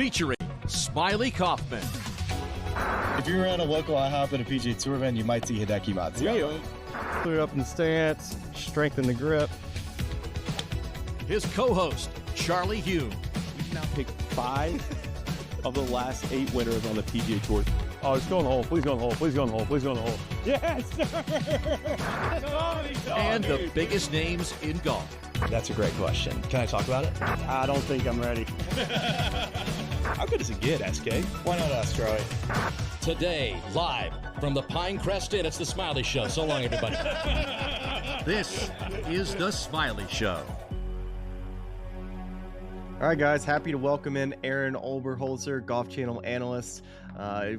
Featuring Smylie Kaufman. If you're at a local IHOP at a PGA Tour event, you might see Hideki Matsuyama. Clear up in the stance, strengthen the grip. His co-host, Charlie Hume. We've now picked 5 of the last 8 winners on the PGA Tour. Oh, it's going hole. Please go in the hole. Please go in the hole. Please go in the hole. Yes, sir! And the biggest names in golf. That's a great question. Can I talk about it? I don't think I'm ready. How good does it get, SK? Why not ask Charlie? Today, live from the Pinecrest Inn, it's the Smylie Show. So long, everybody. This is the Smylie Show. All right, guys. Happy to welcome in Arron Oberholser, Golf Channel analyst.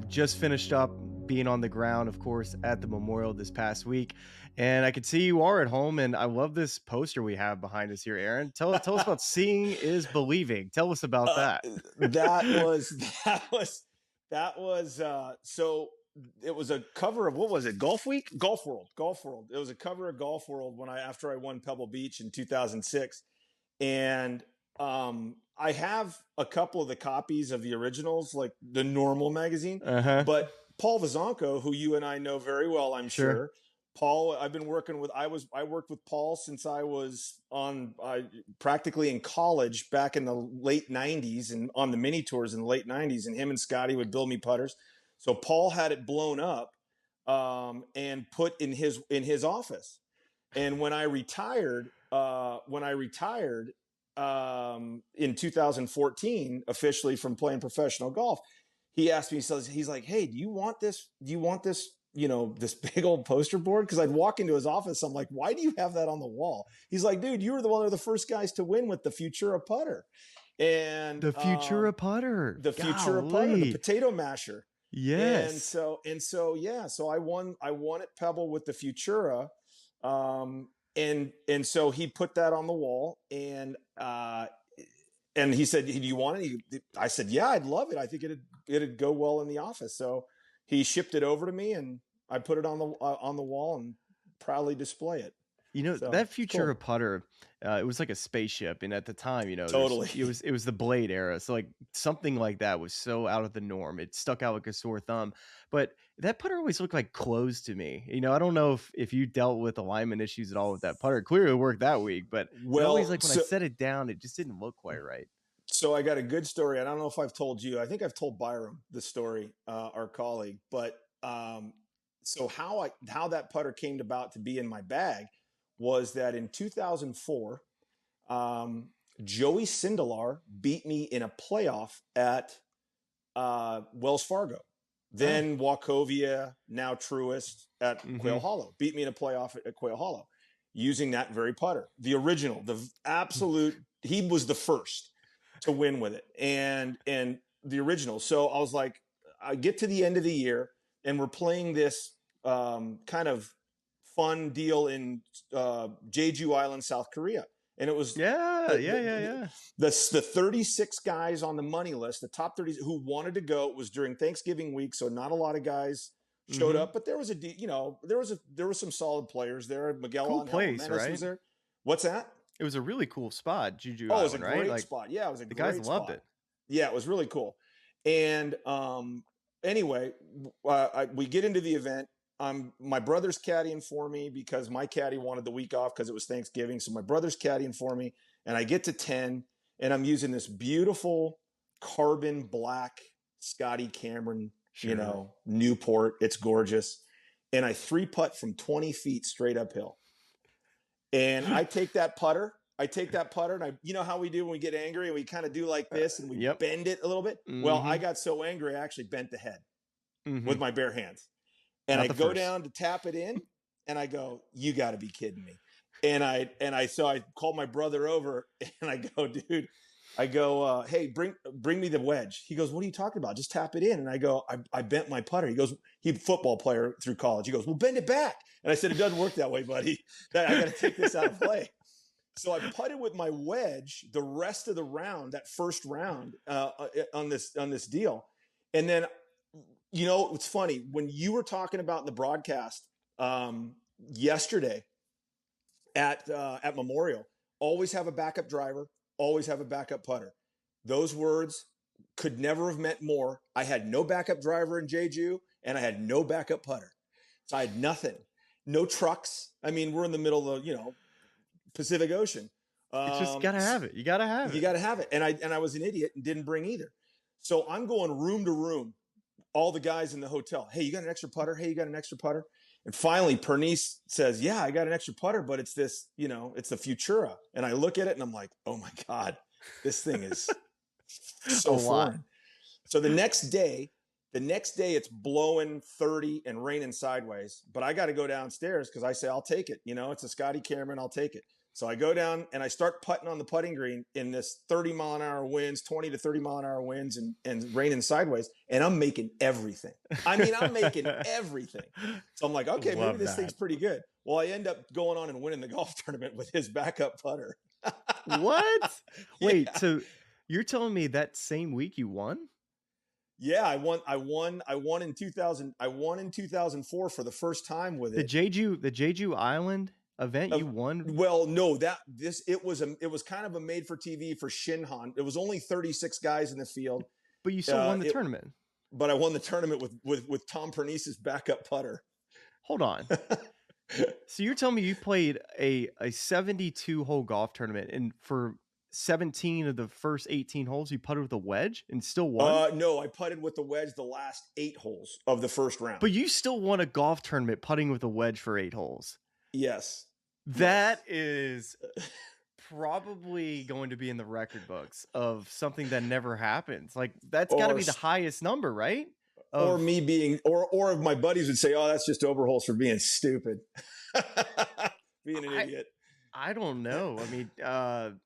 Just finished up being on the ground, of course, at the Memorial this past week. And I could see you are at home, and I love this poster we have behind us here, Arron. Tell us about Seeing is Believing. Tell us about that. That was so it was a cover of, what was it? Golf Week? Golf World. It was a cover of Golf World after I won Pebble Beach in 2006. And I have a couple of the copies of the originals, like the normal magazine, but Paul Vizonko, who you and I know very well, I'm sure. Paul, I've been working with, I worked with Paul since I was practically in college back in the late 90s and on the mini tours in the late 90s, and him and Scottie would build me putters. So Paul had it blown up and put in his office. And when I retired in 2014, officially from playing professional golf, he asked me, he's like, "Hey, do you want this, this big old poster board?" Because I'd walk into his office. I'm like, "Why do you have that on the wall?" He's like, "Dude, you were one of the first guys to win with the Futura putter." And the Futura putter. The Futura putter, the potato masher. Yes. And so I won at Pebble with the Futura. And so he put that on the wall, and he said, "Do you want it?" I said, "Yeah, I'd love it. I think it'd go well in the office." So he shipped it over to me, and I put it on the wall and proudly display it. That Futura putter, it was like a spaceship, and at the time, totally, it was the blade era. So like something like that was so out of the norm. It stuck out like a sore thumb. But that putter always looked like clothes to me. I don't know if you dealt with alignment issues at all with that putter. Clearly it worked that week, but always like when I set it down, it just didn't look quite right. So I got a good story. I don't know if I've told you. I think I've told Byram the story, our colleague. But so how that putter came about to be in my bag was that in 2004, Joey Sindelar beat me in a playoff at Wells Fargo. Then Wachovia, now Truist at Quail Hollow. Beat me in a playoff at Quail Hollow using that very putter. The original, the absolute, he was the first to win with it. And the original. So I was like, I get to the end of the year and we're playing this kind of fun deal in Jeju Island, South Korea. And it was the 36 guys on the money list, the top 30 who wanted to go. It was during Thanksgiving week, so not a lot of guys showed up, but there was there were some solid players there. Miguel cool place, right? was there. What's that? It was a really cool spot, Jeju Island, it was a right? great spot. Yeah, it was a great spot. The guys loved it. Yeah, it was really cool. And anyway, we get into the event. My brother's caddying for me because my caddy wanted the week off because it was Thanksgiving. So my brother's caddying for me, and I get to 10, and I'm using this beautiful carbon black Scotty Cameron, Newport. It's gorgeous. And I 3-putt from 20 feet straight uphill. And I take that putter, and I, how we do when we get angry and we kind of do like this and we bend it a little bit. Well, I got so angry, I actually bent the head with my bare hands. And I go down to tap it in, and I go, "You got to be kidding me!" And I called my brother over, and I go, "Dude," "Hey, bring me the wedge." He goes, "What are you talking about? Just tap it in." And I go, "I bent my putter." He goes, "He's a football player through college." He goes, "Well, bend it back." And I said, "It doesn't work that way, buddy. I got to take this out of play." So I putted with my wedge the rest of the round, that first round on this deal, and then. It's funny when you were talking about in the broadcast yesterday at Memorial, always have a backup driver, always have a backup putter. Those words could never have meant more. I had no backup driver in Jeju, and I had no backup putter. So I had nothing. No trucks. I mean, we're in the middle of the, Pacific Ocean. It's just got to have it. You got to have it. You got to have it. And I was an idiot and didn't bring either. So I'm going room to room, all the guys in the hotel. Hey, you got an extra putter? Hey, you got an extra putter? And finally, Pernice says, yeah, I got an extra putter, but it's this, it's the Futura. And I look at it and I'm like, oh my God, this thing is so foreign. So the next day it's blowing 30 and raining sideways, but I got to go downstairs because I say, I'll take it. It's a Scottie Cameron. I'll take it. So I go down and I start putting on the putting green in this 30 mile an hour winds, 20 to 30 mile an hour winds and raining sideways. And I'm making everything. I'm making everything. So I'm like, okay, maybe this thing's pretty good. Well, I end up going on and winning the golf tournament with his backup putter. What? Wait, so you're telling me that same week you won? Yeah, I won in 2000. I won in 2004 for the first time with it. The Jeju Island event you won? Well, no, it was kind of a made for TV for Shinhan. It was only 36 guys in the field. But you still won the tournament. But I won the tournament with Tom Pernice's backup putter. Hold on. So you're telling me you played a 72 hole golf tournament, and for 17 of the first 18 holes you putted with a wedge and still won? No, I putted with the wedge the last 8 holes of the first round. But you still won a golf tournament putting with a wedge for 8 holes. Yes. That is probably going to be in the record books of something that never happens. Like, that's got to be the highest number, right? Or me being, or my buddies would say, oh, that's just Oberholser being stupid. Being an idiot. I don't know. I mean,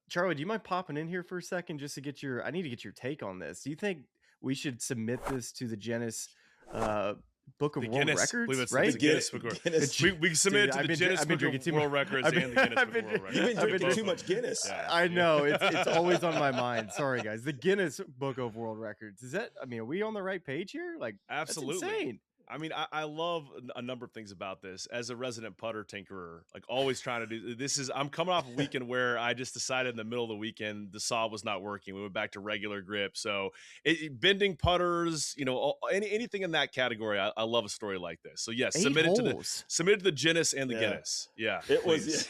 Charlie, do you mind popping in here for a second just to I need to get your take on this. Do you think we should submit this to the Guinness Book of World Records, right? The Guinness Book of Guinness. We submit to the Guinness Book of World Records and the Guinness Book of World Records. You've been drinking too much Guinness. Yeah. I know. It's always on my mind. Sorry, guys. The Guinness Book of World Records. Are we on the right page here? Like, absolutely. That's insane. I mean, I love a number of things about this. As a resident putter tinkerer, like always trying to do this. I'm coming off a weekend where I just decided in the middle of the weekend the saw was not working. We went back to regular grip. So bending putters, anything in that category. I love a story like this. So yes, submit it to the Guinness and the Guinness. Yeah, it was.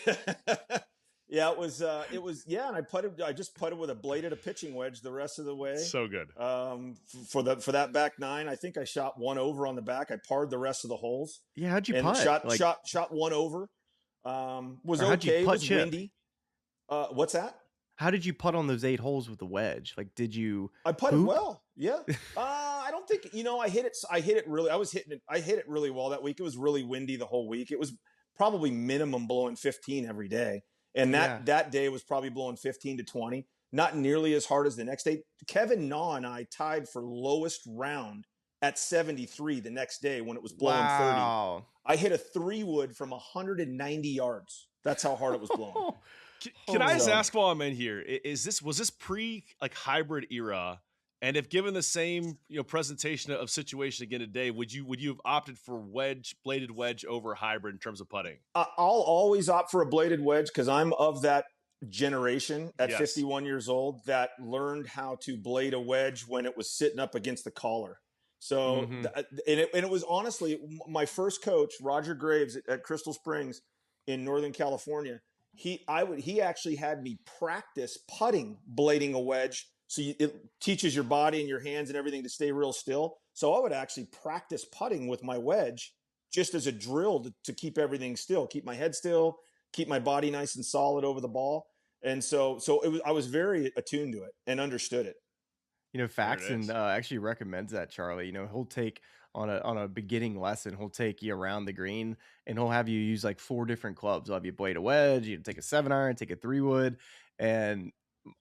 Yeah, it was. And I just putted with a bladed a pitching wedge the rest of the way. So good. For that back 9, I think I shot 1 over on the back. I parred the rest of the holes. Yeah, how'd you putt? Shot 1 over. Was okay. It was windy. What's that? How did you putt on those 8 holes with the wedge? Like, did you? I putted well. Yeah. I don't think I hit it. I hit it really well that week. It was really windy the whole week. It was probably minimum blowing 15 every day. And that day was probably blowing 15 to 20, not nearly as hard as the next day. Kevin Na and I tied for lowest round at 73 the next day when it was blowing 30. I hit a 3-wood from 190 yards. That's how hard it was blowing. Can I just ask while I'm in here, was this pre hybrid era? And if given the same presentation of situation again today, would you have opted for bladed wedge over hybrid in terms of putting? I'll always opt for a bladed wedge because I'm of that generation at 51 years old that learned how to blade a wedge when it was sitting up against the collar. So and it was honestly my first coach, Roger Graves at Crystal Springs in Northern California. He actually had me practice putting blading a wedge. So it teaches your body and your hands and everything to stay real still. So I would actually practice putting with my wedge just as a drill to keep everything still, keep my head still, keep my body nice and solid over the ball. And so I was very attuned to it and understood it. Faxon actually recommends that, Charlie. He'll take on a beginning lesson, he'll take you around the green and he'll have you use like 4 different clubs. He'll have you blade a wedge, you take a 7-iron, take a 3-wood, and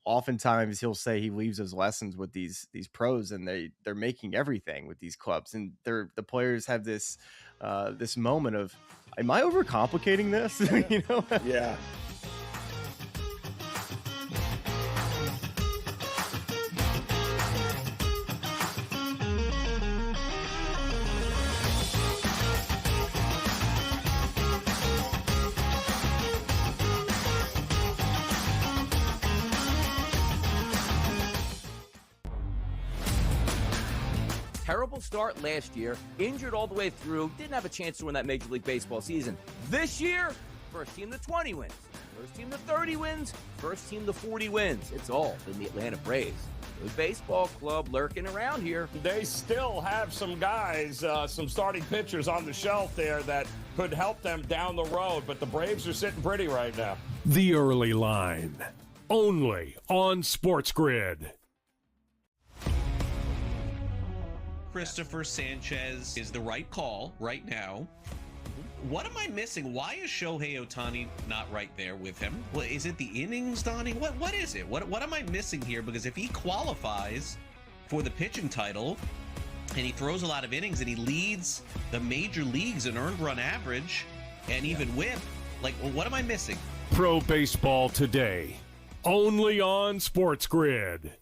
oftentimes he'll say he leaves his lessons with these pros and they're making everything with these clubs, and the players have this moment of, am I overcomplicating this? Yeah. Terrible start last year, injured all the way through, didn't have a chance to win that Major League Baseball season. This year, first team to 20 wins, first team to 30 wins, first team to 40 wins. It's all been the Atlanta Braves. Good baseball club lurking around here. They still have some guys, some starting pitchers on the shelf there that could help them down the road, but the Braves are sitting pretty right now. The Early Line, only on SportsGrid. Christopher Sanchez is the right call right now. What am I missing? Why is Shohei Ohtani not right there with him? Well, is it the innings, Donnie? What is it? What am I missing here? Because if he qualifies for the pitching title and he throws a lot of innings and he leads the major leagues in earned run average and even whip, like, well, what am I missing? Pro Baseball Today, only on SportsGrid.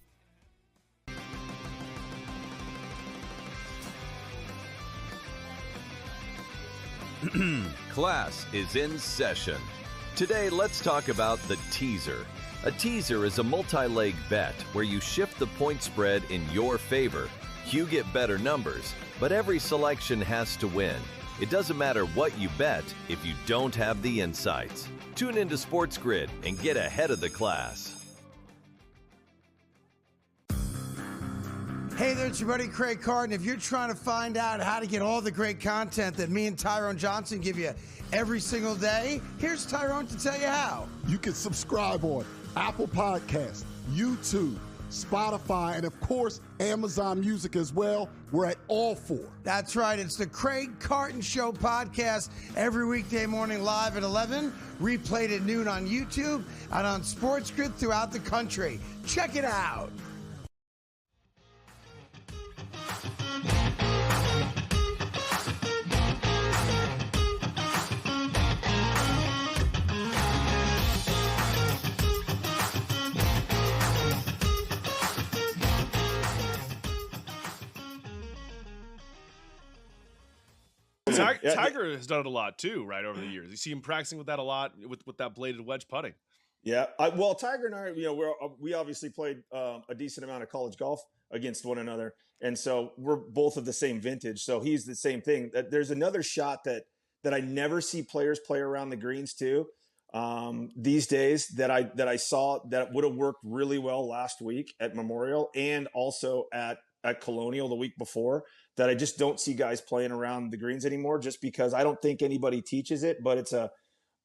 Class is in session. Today, let's talk about the teaser. A teaser is a multi-leg bet where you shift the point spread in your favor. You get better numbers, but every selection has to win. It doesn't matter what you bet if you don't have the insights. Tune into SportsGrid and get ahead of the class. Hey there, it's your buddy Craig Carton. If you're trying to find out how to get all the great content that me and Tyrone Johnson give you every single day, here's Tyrone to tell you how. You can subscribe on Apple Podcasts, YouTube, Spotify, and of course, Amazon Music as well. We're at all four. That's right. It's the Craig Carton Show podcast every weekday morning live at 11, replayed at noon on YouTube and on SportsGrid throughout the country. Check it out. Tiger has done it a lot too, right, over the years. You see him practicing with that a lot, with that bladed wedge putting. Yeah, well, Tiger and I, we obviously played a decent amount of college golf against one another, and so we're both of the same vintage. So he's the same thing. There's another shot that I never see players play around the greens too these days that I saw that would have worked really well last week at Memorial and also at Colonial the week before, that I just don't see guys playing around the greens anymore, just because I don't think anybody teaches it, but it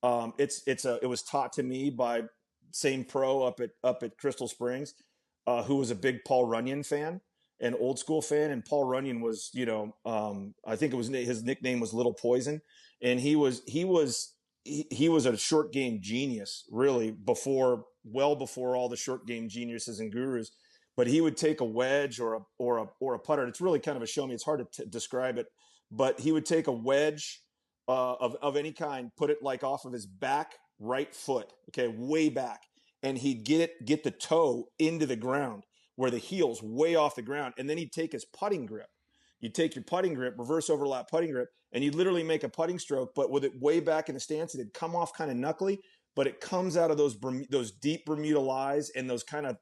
was taught to me by same pro up at Crystal Springs, who was a big Paul Runyon fan, an old school fan. And Paul Runyon was, I think his nickname was Little Poison. And he was a short game genius, really, well before all the short game geniuses and gurus. But he would take a wedge or a putter. And it's really kind of a show me. It's hard to describe it, but he would take a wedge of any kind, put it like off of his back right foot, okay, way back, and he'd get the toe into the ground where the heel's way off the ground, and then he'd take his putting grip. You'd take your putting grip, reverse overlap putting grip, and you'd literally make a putting stroke, but with it way back in the stance, it'd come off kind of knuckly, but it comes out of those deep Bermuda lies and those kind of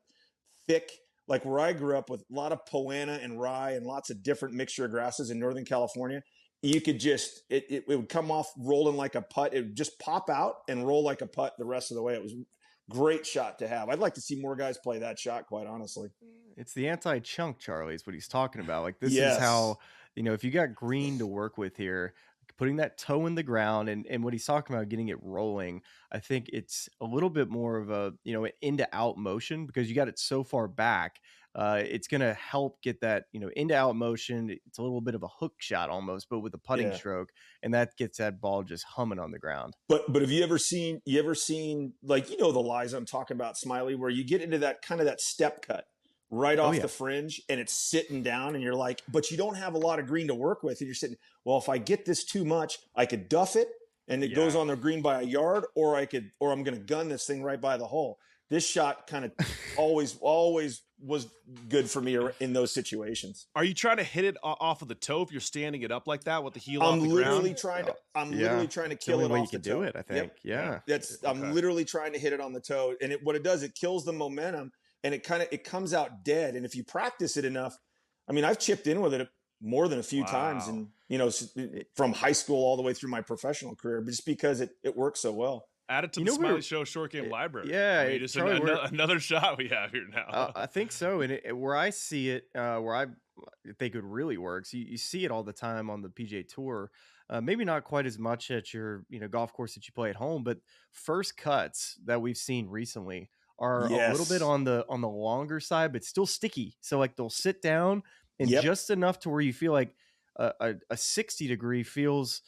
thick. Like where I grew up with a lot of poana and rye and lots of different mixture of grasses in Northern California, you could just, it would come off rolling like a putt. It would just pop out and roll like a putt the rest of the way. It was a great shot to have. I'd like to see more guys play that shot, quite honestly. It's the anti-chunk, Charlie, is what he's talking about. Like, this is how, if you got green to work with here, putting that toe in the ground and what he's talking about, getting it rolling, I think it's a little bit more of a, an into out motion, because you got it so far back. It's going to help get that, into out motion. It's a little bit of a hook shot almost, but with a putting stroke, and that gets that ball just humming on the ground. But have you ever seen like, the lies I'm talking about, Smylie, where you get into that kind of that step cut right off the fringe and it's sitting down and you're like, but you don't have a lot of green to work with. And you're sitting, well, if I get this too much, I could duff it and it goes on the green by a yard, or I'm going to gun this thing right by the hole. This shot kind of always was good for me in those situations. Are you trying to hit it off of the toe if you're standing it up like that with the heel off I'm the literally ground? literally trying to kill it off the toe. Do it, I think. Yep. Yeah. I'm literally trying to hit it on the toe. And what it does, it kills the momentum and it comes out dead. And if you practice it enough, I mean, I've chipped in with it more than a few times, and from high school all the way through my professional career, just because it works so well. Add it to the Smylie Show short game library. Yeah, I mean, just another shot we have here now. I think so. And where I see it, where I think it really works, you see it all the time on the PGA Tour. Maybe not quite as much at your golf course that you play at home, but first cuts that we've seen recently are a little bit on the longer side, but still sticky. So like they'll sit down and just enough to where you feel like a 60 degree feels,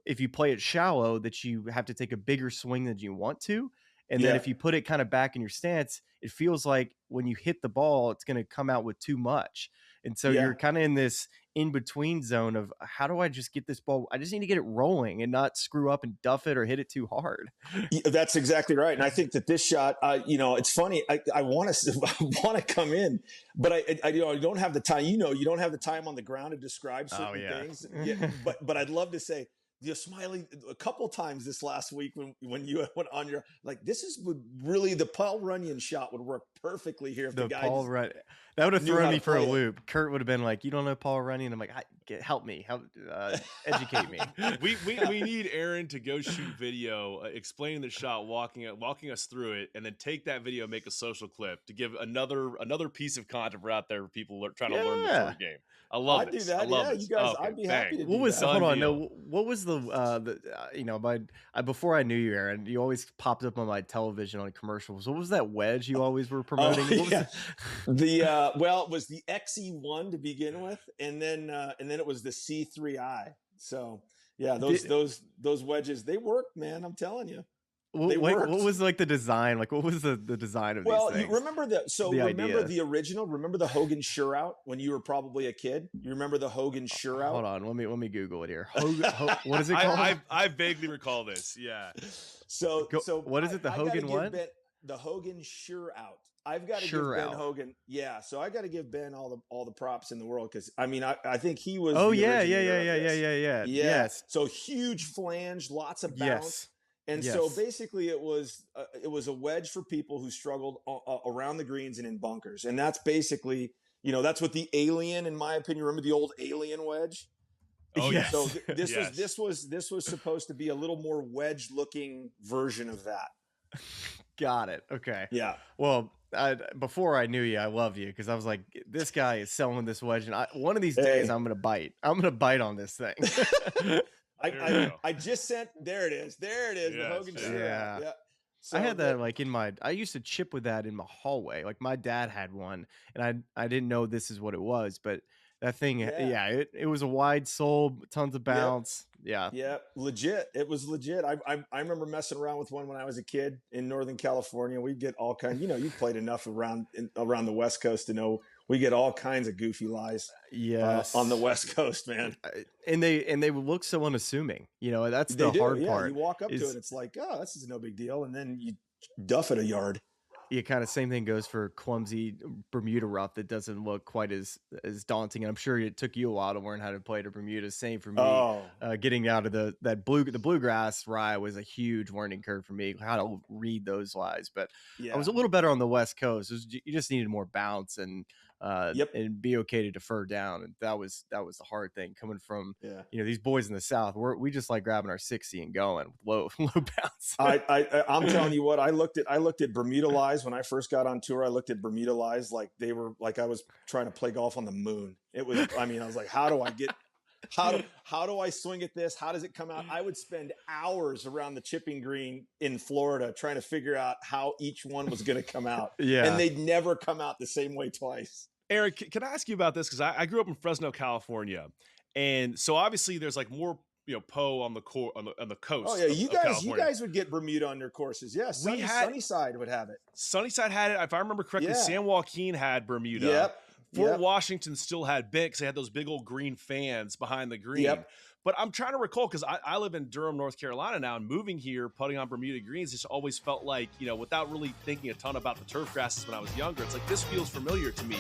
if you play it shallow, that you have to take a bigger swing than you want to. And then if you put it kind of back in your stance, it feels like when you hit the ball, it's going to come out with too much. And so you're kind of in this in-between zone of, how do I just get this ball? I just need to get it rolling and not screw up and duff it or hit it too hard. That's exactly right. And I think that this shot, it's funny. I want to come in, but I don't have the time. You don't have the time on the ground to describe certain things. Yeah, but I'd love to say, Smylie, a couple times this last week when you went on your, like, this is really the Paul Runyon shot would work perfectly here. If the guy Paul Runyon, that would have thrown me for a loop. Kurt would have been like, "You don't know Paul Runyon?" I'm like, "Help me, educate me." We need Aaron to go shoot video explaining the shot, walking us through it, and then take that video, make a social clip to give another piece of content out there for people trying to learn the short game. I love this. Do that. I love this. You guys, I'd be happy to do what was that. Hold on, no, what was before I knew you, Aaron, you always popped up on my television on commercials. What was that wedge you always were promoting? It was the XE1 to begin with, and then it was the C3i. So yeah, those wedges, they work, man. I'm telling you. What was like the design? Like, what was the design of these things? You remember the original? Remember the Hogan Sure Out when you were probably a kid? You remember the Hogan Sure Out? Hold on, let me Google it here. What is it called? I vaguely recall this. Yeah. So what is it? The Hogan what? The Hogan Sure Out. I've got to give Ben Hogan. Yeah. So I got to give Ben all the props in the world, because I mean I think he was. Oh the yeah. Yes. So huge flange, lots of bounce. Yes. And so basically it was a wedge for people who struggled around the greens and in bunkers. And that's basically, that's what the Alien, in my opinion, remember the old Alien wedge? Oh, yes. So this was supposed to be a little more wedge looking version of that. Got it. Okay. Yeah. Well, before I knew you, I love you, because I was like, this guy is selling this wedge, and one of these days I'm going to bite. I'm going to bite on this thing. I just sent. There it is. Yes, the Hogan Sure. Yeah. So I had that I used to chip with that in my hallway. Like, my dad had one, and I didn't know this is what it was, but that thing, it was a wide sole, tons of bounce. Yep. Yeah, legit. It was legit. I remember messing around with one when I was a kid in Northern California. We'd get all kinds. You played enough around the West Coast to know. We get all kinds of goofy lies on the West Coast, man. And they would look so unassuming. That's the hard part. You walk up to it, it's like, oh, this is no big deal. And then you duff it a yard. Yeah, kind of same thing goes for clumsy Bermuda rough that doesn't look quite as daunting. And I'm sure it took you a while to learn how to play the Bermuda. Same for me. Getting out of the bluegrass rye was a huge learning curve for me, how to read those lies. But I was a little better on the West Coast. You just needed more bounce and be okay to defer down. And that was the hard thing coming from these boys in the South. We just like grabbing our 60 and going with low bounce. I'm telling you what, I looked at Bermuda lies when I first got on tour. I looked at Bermuda lies like they were like I was trying to play golf on the moon. It was, I was like, how do I swing at this? How does it come out? I would spend hours around the chipping green in Florida trying to figure out how each one was going to come out. And they'd never come out the same way twice. Eric, can I ask you about this? Because I grew up in Fresno, California, and so obviously there's like more Poe on the coast. Oh yeah, you guys would get Bermuda on your courses. Yeah, Sunnyside would have it. Sunnyside had it, if I remember correctly. San Joaquin had Bermuda. Yep. Fort Washington still had big, because they had those big old green fans behind the green. Yep. But I'm trying to recall, because I live in Durham, North Carolina now, and moving here, putting on Bermuda greens, just always felt like, without really thinking a ton about the turf grasses when I was younger, it's like, this feels familiar to me.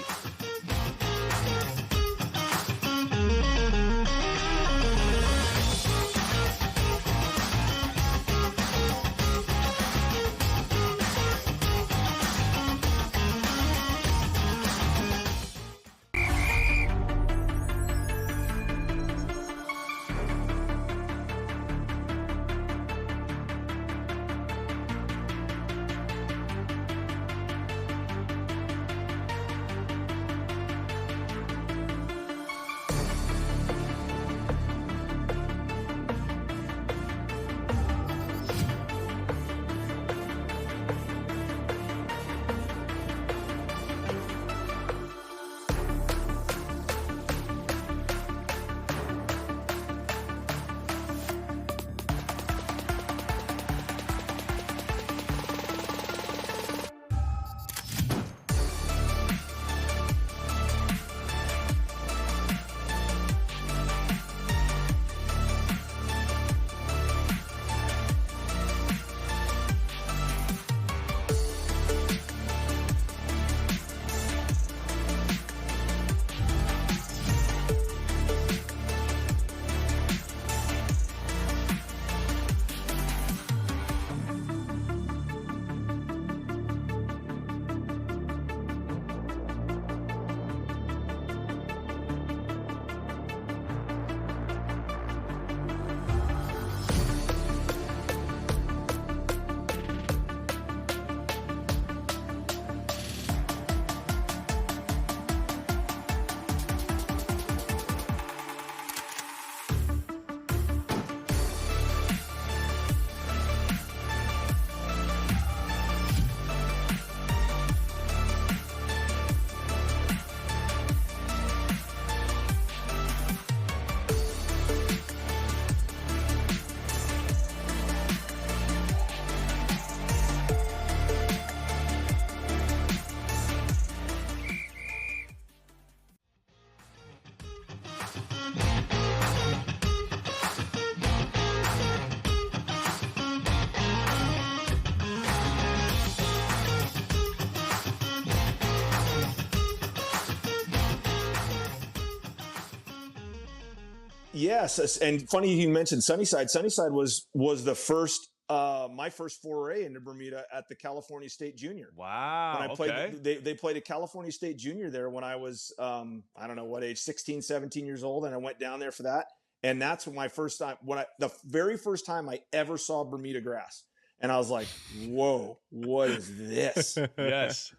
Yes, and funny you mentioned Sunnyside. Sunnyside was the first my first foray into Bermuda at the California State Junior. Wow. When I played, they played a California State Junior there when I was I don't know what age, 16, 17 years old, and I went down there for that. And that's my first time the very first time I ever saw Bermuda grass. And I was like, whoa, what is this? Yes.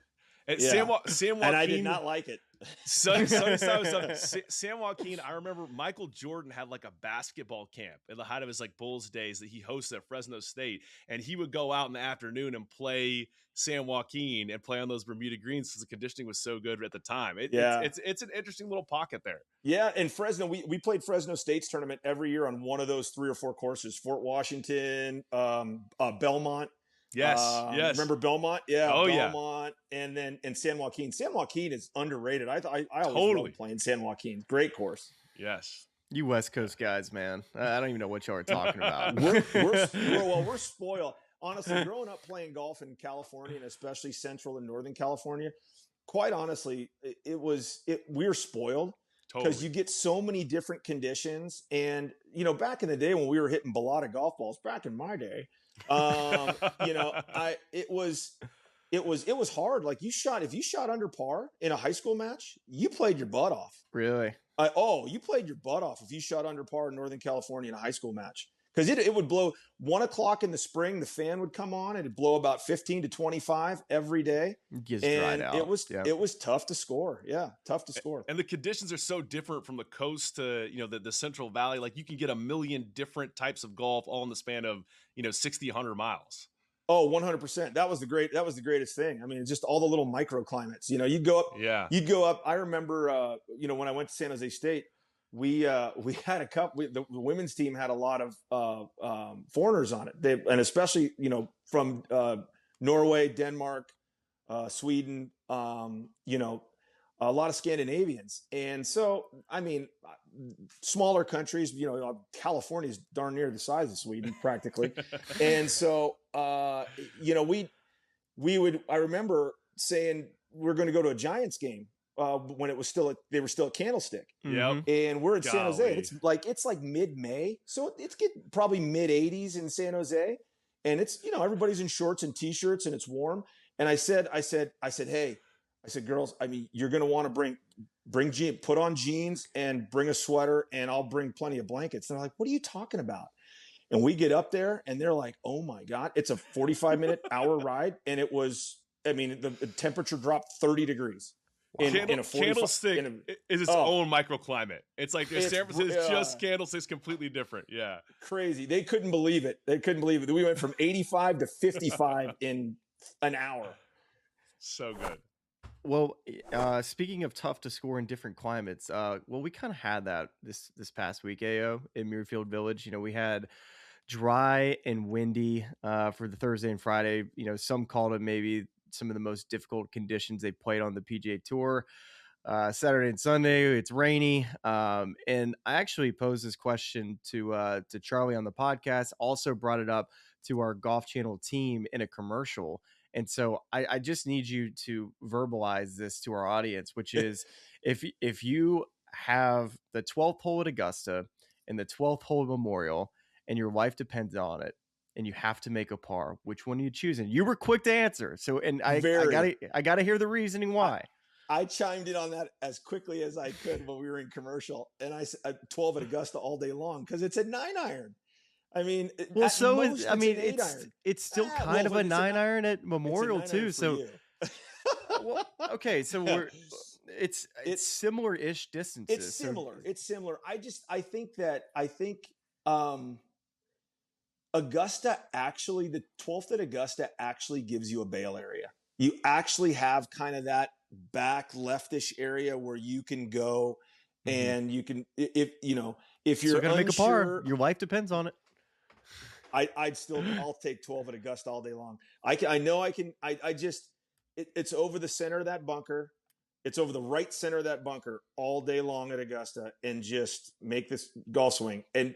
And Yeah. San Joaquin, and I did not like it. San Joaquin, I remember Michael Jordan had like a basketball camp at the height of his like Bulls days that he hosted at Fresno State, and he would go out in the afternoon and play San Joaquin and play on those Bermuda greens because the conditioning was so good at the time. It's an interesting little pocket there. Yeah, and Fresno, we played Fresno State's tournament every year on one of those 3 or 4 courses: Fort Washington, Belmont. Yes. Remember Belmont? Yeah. Oh, Belmont, and San Joaquin. San Joaquin is underrated. I always Totally. loved playing San Joaquin. Great course. Yes. You West Coast guys, man. I don't even know what y'all are talking about. we're spoiled. Honestly, growing up playing golf in California, and especially Central and Northern California, quite honestly, we were spoiled. Because you get so many different conditions. And, back in the day when we were hitting balata golf balls, back in my day, it was hard. Like if you shot under par in a high school match, you played your butt off. Really? You played your butt off if you shot under par in Northern California in a high school match. Because it would blow 1 o'clock in the spring, the fan would come on, and it'd blow about 15 to 25 every day. It gets and dried out. It was tough to score. Yeah, tough to score. And the conditions are so different from the coast to the Central Valley. Like you can get a million different types of golf all in the span of 60, 100 miles. Oh, 100%. That was the greatest thing. I mean, just all the little microclimates. You'd go up. Yeah. You'd go up. I remember, when I went to San Jose State, we had a couple. The women's team had a lot of foreigners on it. And especially from Norway, Denmark, Sweden. A lot of Scandinavians. And so, I mean, smaller countries. California is darn near the size of Sweden, practically. And so, we would. I remember saying we're going to go to a Giants game. When it was they were still at Candlestick. Yep. And we're in San Jose. And it's like mid-May. So it's probably mid-80s in San Jose. And it's, everybody's in shorts and t-shirts and it's warm. And I said, hey, girls, I mean, you're going to want to bring jeans, put on jeans and bring a sweater, and I'll bring plenty of blankets. And they're like, what are you talking about? And we get up there and they're like, oh my God, it's a 45-minute hour ride. And it was, I mean, the temperature dropped 30 degrees. Candlestick is its own microclimate. It's like San Francisco is just Candlestick's completely different. Yeah. Crazy. They couldn't believe it. We went from 85 to 55 in an hour. So good. Well, speaking of tough to score in different climates, we kind of had that this past week, AO, in Muirfield Village. We had dry and windy for the Thursday and Friday. Some called it maybe some of the most difficult conditions they played on the PGA Tour. Saturday and Sunday, it's rainy. And I actually posed this question to Charlie on the podcast, also brought it up to our Golf Channel team in a commercial. And so I just need you to verbalize this to our audience, which is if you have the 12th hole at Augusta and the 12th hole at Memorial and your life depends on it, and you have to make a par, which one are you choosing? You were quick to answer. So, and I gotta hear the reasoning why. I chimed in on that as quickly as I could when we were in commercial, and I said 12 at Augusta all day long because it's a 9-iron. I mean, it's still kind of a 9-iron at Memorial too. So, okay, so it's similar-ish distances. It's similar. It's similar. I think Augusta actually, the 12th at Augusta actually gives you a bail area. You actually have kind of that back leftish area where you can go and you can, if you're going to make a par, your life depends on it. I'll take 12 at Augusta all day long. It's over the center of that bunker. It's over the right center of that bunker all day long at Augusta, and just make this golf swing. And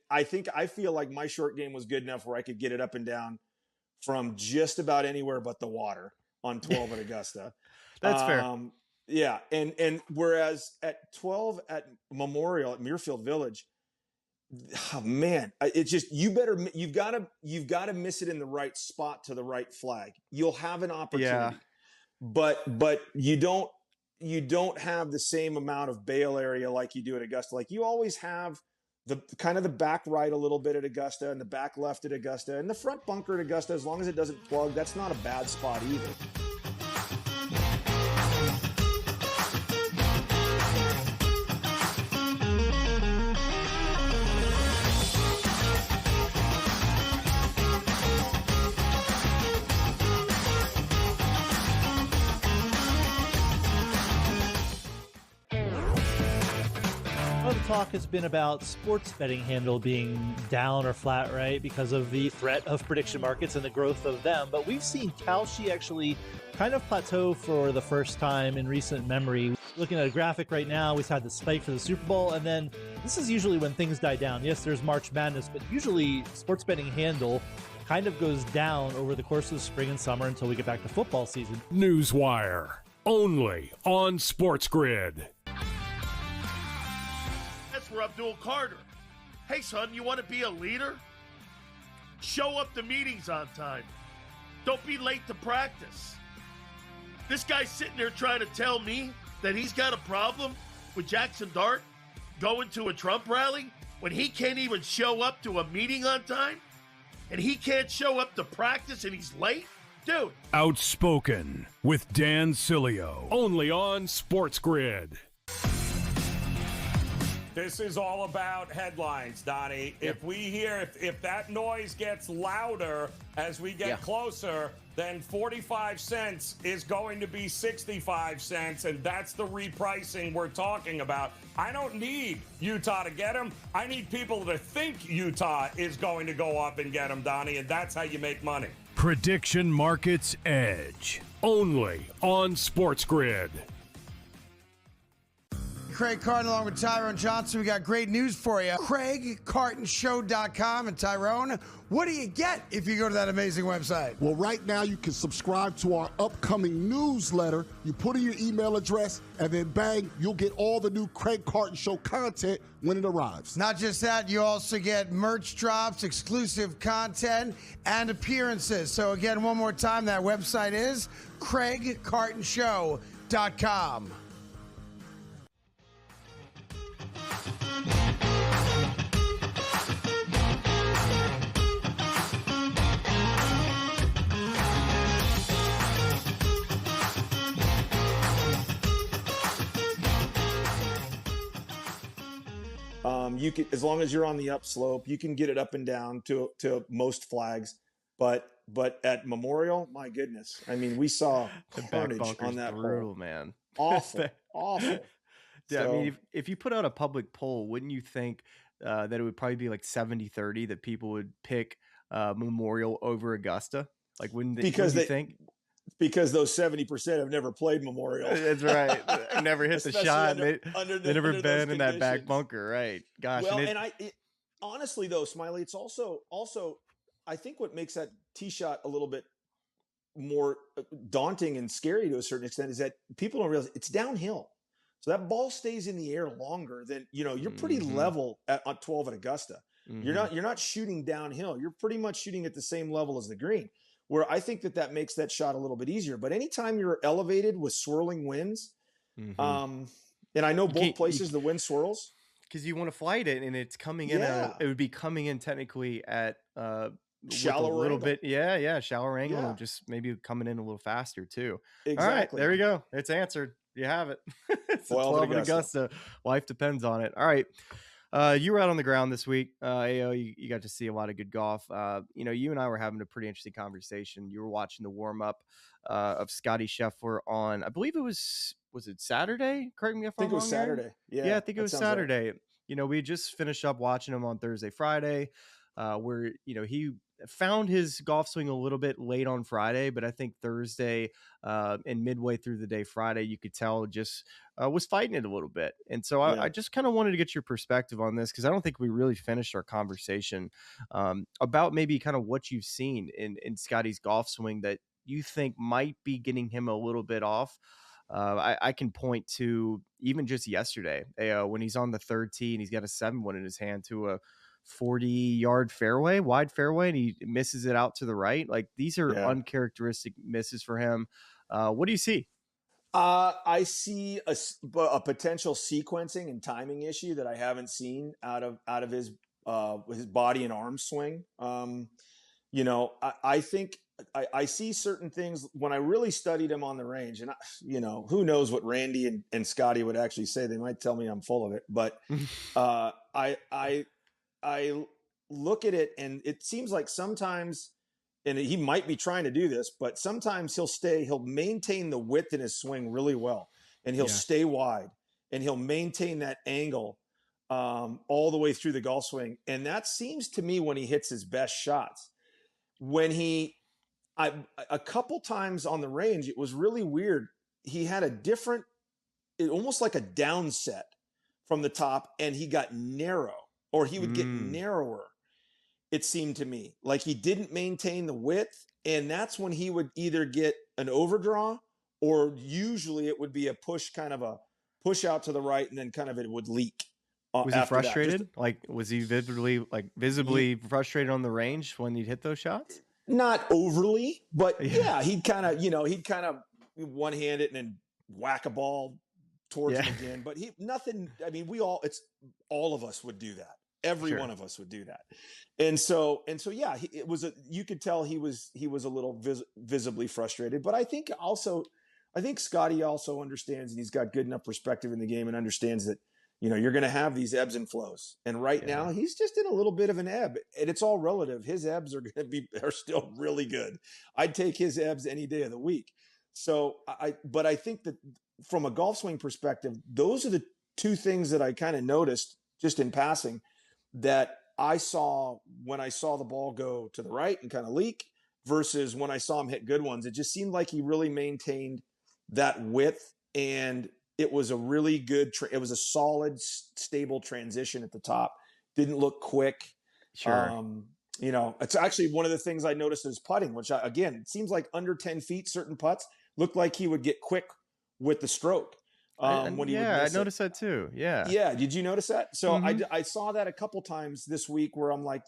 I feel like my short game was good enough where I could get it up and down from just about anywhere but the water on 12 at Augusta. That's fair. Yeah, and whereas at 12 at Memorial at Muirfield Village, oh man, it's just you've got to miss it in the right spot to the right flag. You'll have an opportunity, but you don't have the same amount of bail area like you do at Augusta. Like you always have the kind of the back right a little bit at Augusta and the back left at Augusta and the front bunker at Augusta. As long as it doesn't plug, that's not a bad spot either. Talk has been about sports betting handle being down or flat, right, because of the threat of prediction markets and the growth of them. But we've seen Kalshi actually kind of plateau for the first time in recent memory. Looking at a graphic right now, we've had the spike for the Super Bowl, and then this is usually when things die down. Yes, there's March Madness, but usually sports betting handle kind of goes down over the course of the spring and summer until we get back to football season. Newswire, only on SportsGrid. For Abdul Carter. Hey, son, you want to be a leader? Show up to meetings on time. Don't be late to practice. This guy's sitting there trying to tell me that he's got a problem with Jackson Dart going to a Trump rally when he can't even show up to a meeting on time? And he can't show up to practice and he's late? Dude. Outspoken with Dan Cilio, only on SportsGrid. This is all about headlines, Donnie. If we hear, if that noise gets louder as we get closer, then 45 cents is going to be 65 cents, and that's the repricing we're talking about. I don't need Utah to get them. I need people to think Utah is going to go up and get them, Donnie, and that's how you make money. Prediction Markets Edge, only on SportsGrid. Craig Carton along with Tyrone Johnson. We got great news for you. CraigCartonShow.com. And Tyrone, what do you get if you go to that amazing website? Well, right now you can subscribe to our upcoming newsletter. You put in your email address, and then bang, you'll get all the new Craig Carton Show content when it arrives. Not just that, you also get merch drops, exclusive content, and appearances. So again, one more time, that website is CraigCartonShow.com. You can, as long as you're on the upslope, you can get it up and down to most flags. But at Memorial, my goodness, I mean, we saw carnage on that brutal, hole. Man. Awful, awful. Yeah, So, I mean, if you put out a public poll, wouldn't you think that it would probably be like 70-30 that people would pick Memorial over Augusta? Like, wouldn't you think? Because those 70% have never played Memorial. That's right. Never hit the shot. They never been in that back conditions. bunker, right? Gosh. Well, honestly though, Smylie, it's also I think what makes that tee shot a little bit more daunting and scary to a certain extent is that people don't realize it's downhill. So that ball stays in the air longer than, you're pretty level on 12 at Augusta. Mm-hmm. You're not shooting downhill. You're pretty much shooting at the same level as the green, where I think that makes that shot a little bit easier. But anytime you're elevated with swirling winds, and I know both places the wind swirls. Because you want to flight it, and it's coming in. It would be coming in technically at shallower a little angle. bit, shallower angle, Yeah. and just maybe coming in a little faster too. Exactly. All right, there we go. It's answered. You have it. It's 12 at Augusta. Life depends on it. All right. You were out on the ground this week. AO, you got to see a lot of good golf. You and I were having a pretty interesting conversation. You were watching the warm up of Scottie Scheffler on, I believe it was it Saturday? Correct me if I'm wrong. I think it was Saturday. Yeah, I think it was Saturday. Right. We just finished up watching him on Thursday, Friday, where, he found his golf swing a little bit late on Friday, but I think Thursday and midway through the day Friday, you could tell just was fighting it a little bit. And so I just kind of wanted to get your perspective on this, because I don't think we really finished our conversation about maybe kind of what you've seen in Scottie's golf swing that you think might be getting him a little bit off. I can point to even just yesterday when he's on the third tee and he's got a 7-1 in his hand to a 40-yard fairway, wide fairway, and he misses it out to the right. Like, these are uncharacteristic misses for him. What do you see? I see a potential sequencing and timing issue that I haven't seen out of his body and arm swing. I think I see certain things when I really studied him on the range, and who knows what Randy and Scottie would actually say. They might tell me I'm full of it, but I look at it, and it seems like sometimes, and he might be trying to do this, but sometimes he'll maintain the width in his swing really well, and he'll stay wide, and he'll maintain that angle all the way through the golf swing. And that seems to me when he hits his best shots. When a couple times on the range, it was really weird. He had almost like a downset from the top, and he got narrow, or he would get narrower. It seemed to me like he didn't maintain the width, and that's when he would either get an overdraw, or usually it would be a push out to the right, and then kind of it would leak. Was he frustrated? Was he visibly frustrated on the range when he'd hit those shots? Not overly, but yeah, he'd kind of one-hand it and then whack a ball towards him again. But nothing. I mean, all of us would do that. Every one of us would do that. And so yeah, you could tell he was a little visibly frustrated. But I think Scottie also understands, and he's got good enough perspective in the game and understands that, you're going to have these ebbs and flows. And right now he's just in a little bit of an ebb, and it's all relative. His ebbs are still really good. I'd take his ebbs any day of the week. So but I think that from a golf swing perspective, those are the two things that I kind of noticed just in passing that I saw when I saw the ball go to the right and kind of leak versus when I saw him hit good ones. It just seemed like he really maintained that width, and it was a really good, it was a solid, stable transition at the top. Didn't look quick. Sure. It's actually one of the things I noticed is putting, which again, it seems like under 10 feet, certain putts looked like he would get quick with the stroke. I noticed that too. Yeah. Yeah. Did you notice that? So I saw that a couple times this week where I'm like,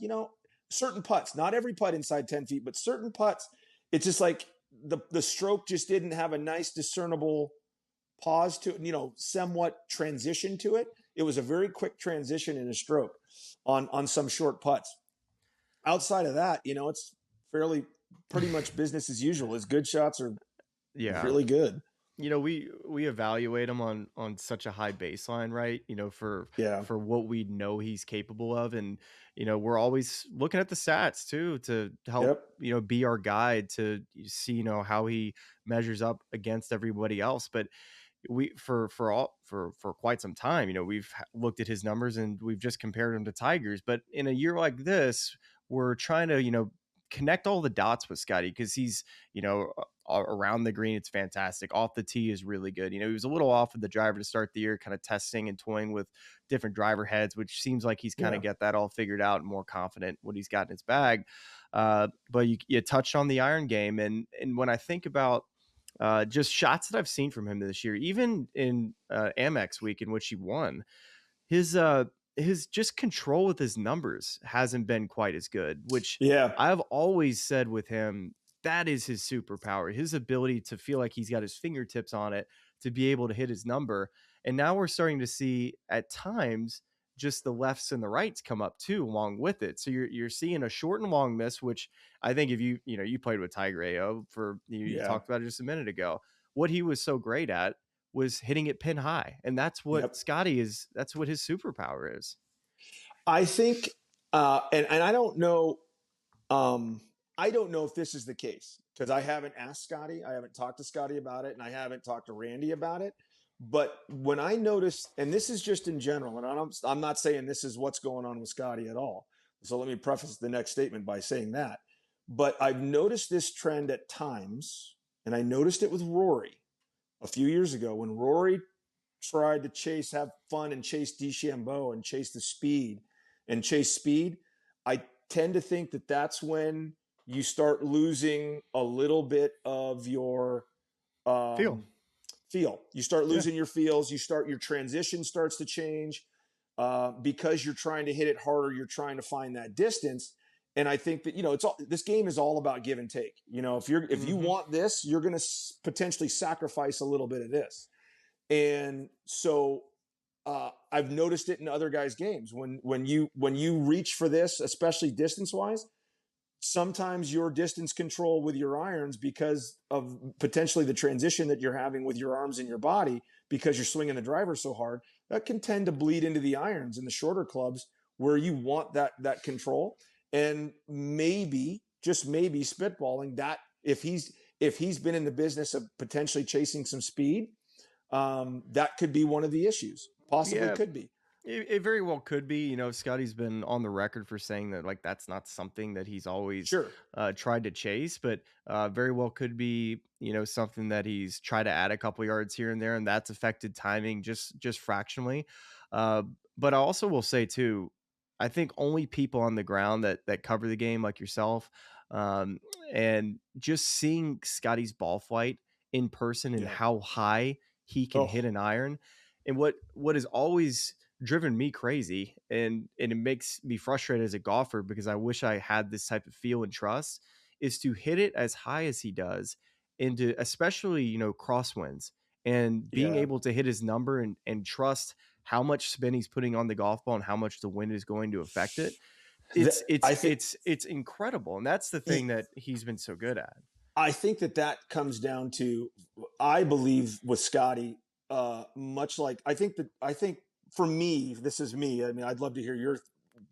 certain putts, not every putt inside 10 feet, but certain putts, it's just like the stroke just didn't have a nice discernible pause to it, somewhat transition to it. It was a very quick transition in a stroke on some short putts. Outside of that, it's pretty much business as usual. His good shots are really good. We evaluate him on such a high baseline, right? For what we know he's capable of. And, we're always looking at the stats too, to help, be our guide to see, how he measures up against everybody else. But we, for quite some time, we've looked at his numbers and we've just compared him to Tigers. But in a year like this, we're trying to, connect all the dots with Scottie, because he's, around the green, it's fantastic. Off the tee is really good. He was a little off with the driver to start the year, kind of testing and toying with different driver heads, which seems like he's kind of got that all figured out and more confident what he's got in his bag. But you touched on the iron game. And when I think about just shots that I've seen from him this year, even in Amex week in which he won, his just control with his numbers hasn't been quite as good, which I've always said with him, that is his superpower, his ability to feel like he's got his fingertips on it to be able to hit his number. And now we're starting to see at times just the lefts and the rights come up too along with it. So you're seeing a short and long miss, which I think if you played with Tiger AO you talked about it just a minute ago. What he was so great at was hitting it pin high. And that's what Scottie is. That's what his superpower is. I think, and I don't know if this is the case, because I haven't asked Scottie. I haven't talked to Scottie about it, and I haven't talked to Randy about it. But when I noticed, and this is just in general, and I'm not saying this is what's going on with Scottie at all. So let me preface the next statement by saying that. But I've noticed this trend at times, and I noticed it with Rory a few years ago when Rory tried to have fun and chase DeChambeau and chase the speed and chase speed. I tend to think that that's when you start losing a little bit of your feel. You start losing your feels. Your transition starts to change because you're trying to hit it harder. You're trying to find that distance. And I think that, this game is all about give and take. If you want this, you're going to potentially sacrifice a little bit of this. And so I've noticed it in other guys' games. When you reach for this, especially distance wise, sometimes your distance control with your irons, because of potentially the transition that you're having with your arms and your body, because you're swinging the driver so hard, that can tend to bleed into the irons and the shorter clubs where you want that control. And maybe, just maybe, spitballing that if he's been in the business of potentially chasing some speed, that could be one of the issues. Possibly could be. It very well could be. Scottie's been on the record for saying that that's not something that he's always tried to chase, but very well could be, something that he's tried to add a couple yards here and there, and that's affected timing just fractionally. But I also will say too, I think only people on the ground that cover the game like yourself, and just seeing Scottie's ball flight in person and how high he can hit an iron, and what has always driven me crazy, and it makes me frustrated as a golfer, because I wish I had this type of feel and trust, is to hit it as high as he does into especially, crosswinds, and being able to hit his number and trust how much spin he's putting on the golf ball and how much the wind is going to affect it. It's incredible. And that's the thing that he's been so good at. I think that comes down to, I believe with Scottie, much like, I think for me, this is me. I mean, I'd love to hear your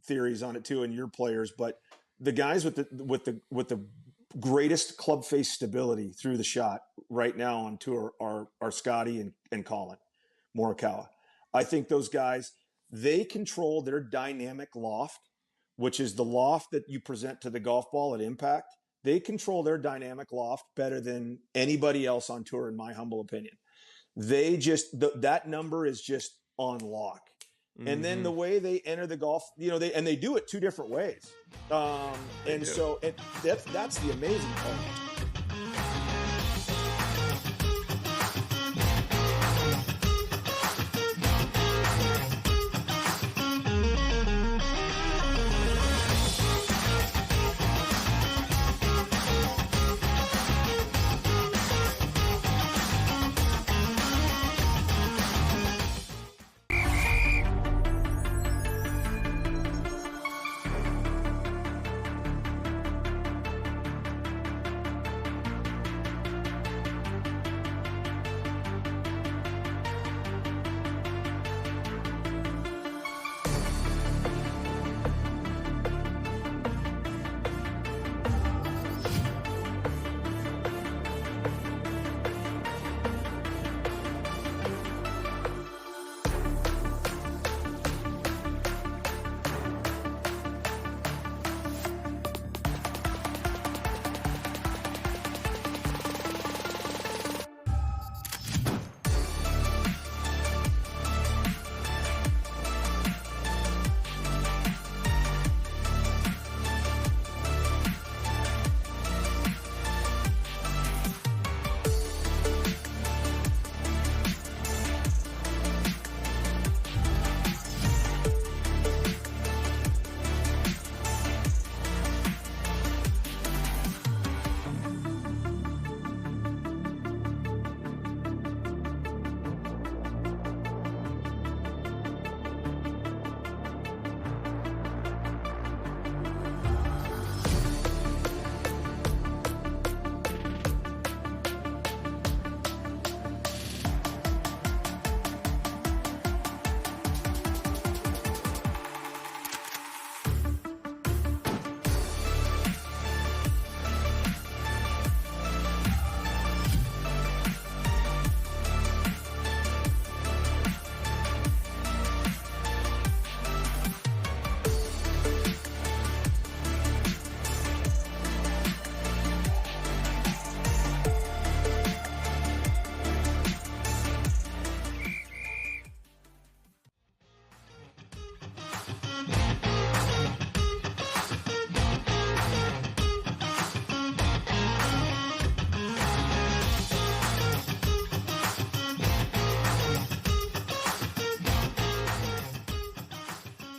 theories on it too, and your players, but the guys with the greatest club face stability through the shot right now on tour are Scottie and Colin Morikawa. I think those guys, they control their dynamic loft, which is the loft that you present to the golf ball at impact. They control their dynamic loft better than anybody else on tour, in my humble opinion. They just, that number is just on lock. And then the way they enter the golf, they do it two different ways. That's the amazing part.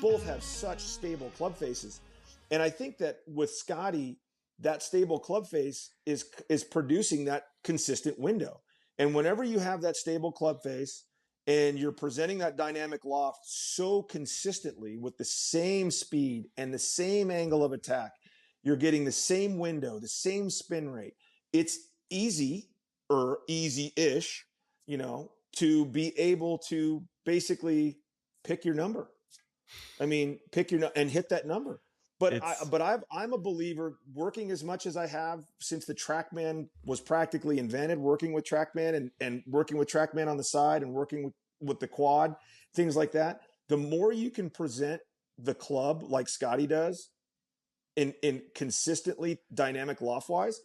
both have such stable club faces. And I think that with Scottie, that stable club face is producing that consistent window. And whenever you have that stable club face and you're presenting that dynamic loft so consistently with the same speed and the same angle of attack, you're getting the same window, the same spin rate. It's easy or easy-ish, to be able to basically pick your number. I mean, and hit that number. But I'm a believer, working as much as I have since the TrackMan was practically invented, working with TrackMan and working with TrackMan on the side and working with the quad, things like that. The more you can present the club like Scottie does in consistently dynamic loft-wise,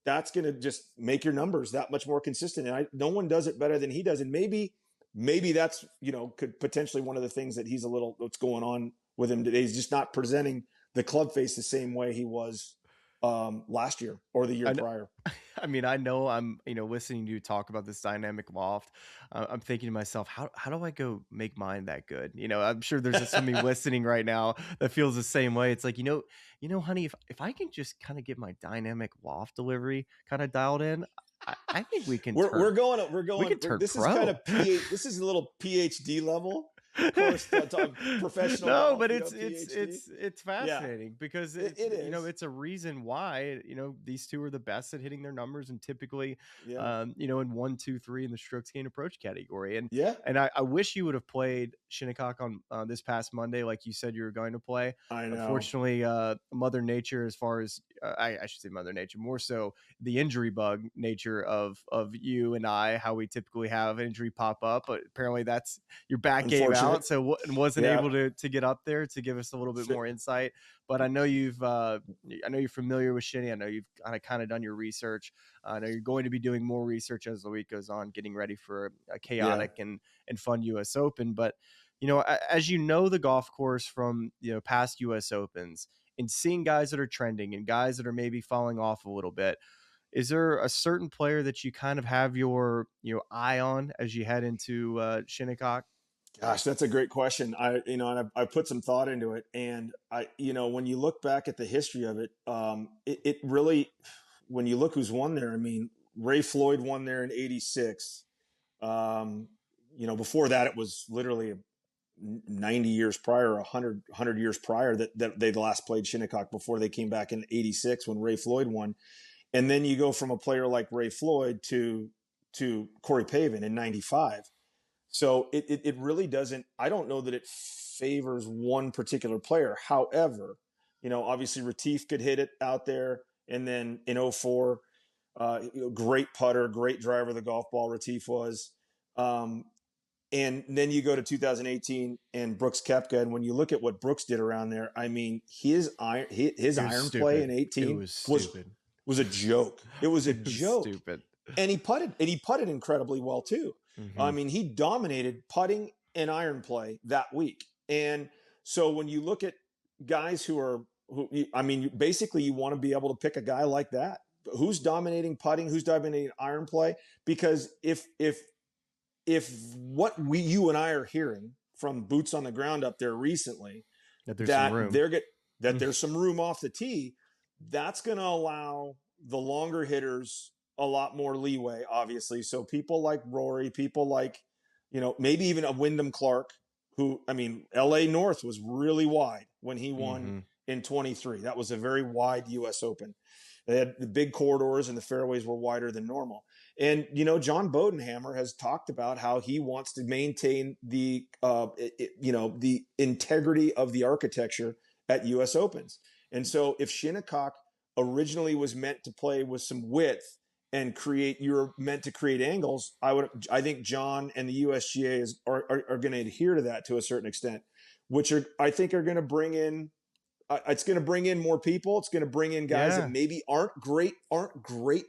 that's going to just make your numbers that much more consistent. And no one does it better than he does. And maybe that's, could potentially one of the things that what's going on with him today. He's just not presenting the club face the same way he was last year or the year prior. I mean, I know I'm, listening to you talk about this dynamic loft. I'm thinking to myself, how do I go make mine that good? I'm sure there's somebody listening right now that feels the same way. It's like, honey, if I can just kind of get my dynamic loft delivery kind of dialed in, I think we can. We're going. We can turn this pro. is kind of this is a little PhD level. Of course, professional. No, but it's fascinating because it is. It's a reason why these two are the best at hitting their numbers and typically in 1, 2, 3 in the strokes gained approach category. And I wish you would have played Shinnecock on this past Monday like you said you were going to play. I know. Unfortunately, Mother Nature, as far as I should say Mother Nature, more so the injury bug nature of you and I, how we typically have injury pop up, but apparently that's your back gave out, so wasn't able to get up there to give us a little bit more insight. But I know you're familiar with Shinny. I know you've kind of done your research. I know you're going to be doing more research as the week goes on, getting ready for a chaotic and fun U.S. Open. But as the golf course from past U.S. Opens and seeing guys that are trending and guys that are maybe falling off a little bit, is there a certain player that you kind of have your eye on as you head into Shinnecock? Gosh, that's a great question. I put some thought into it, and when you look back at the history of it, it really, when you look who's won there, I mean, Ray Floyd won there in '86. Before that, it was literally 90 years prior, 100 years prior that they last played Shinnecock before they came back in '86 when Ray Floyd won. And then you go from a player like Ray Floyd to Corey Pavin in '95. So it really doesn't, I don't know that it favors one particular player. However, obviously Retief could hit it out there. And then in '04, great putter, great driver of the golf ball, Retief was. And then you go to 2018 and Brooks Koepka. And when you look at what Brooks did around there, I mean, his iron play in 18 was a joke. It was a joke. Stupid. And he putted incredibly well too. Mm-hmm. I mean, he dominated putting and iron play that week. And so when you look at guys basically you want to be able to pick a guy like that. Who's dominating putting, who's dominating iron play? Because if what you and I are hearing from boots on the ground up there recently, there's some room off the tee, that's going to allow the longer hitters a lot more leeway, obviously. So people like Rory, people like, maybe even a Wyndham Clark, who, I mean, LA North was really wide when he won in 23. That was a very wide US Open. They had the big corridors and the fairways were wider than normal. And, John Bodenhammer has talked about how he wants to maintain the integrity of the architecture at US Opens. And so if Shinnecock originally was meant to play with some width and you're meant to create angles, I think John and the USGA are going to adhere to that to a certain extent, which I think are going to bring in. It's going to bring in more people. It's going to bring in guys that maybe aren't great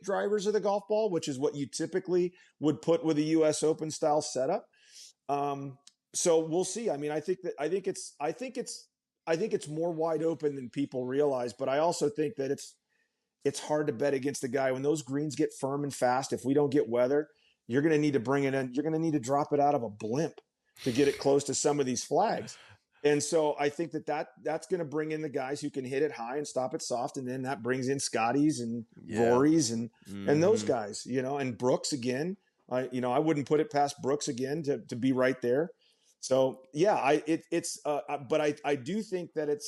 drivers of the golf ball, which is what you typically would put with a U.S. Open style setup. So we'll see. I mean, I think it's more wide open than people realize, but I also think that it's hard to bet against the guy when those greens get firm and fast. If we don't get weather, you're going to need to bring it in. You're going to need to drop it out of a blimp to get it close to some of these flags. And so I think that's going to bring in the guys who can hit it high and stop it soft. And then that brings in Scotties and Rory's and those guys, and Brooks again. I wouldn't put it past Brooks again to be right there. So yeah, but I do think that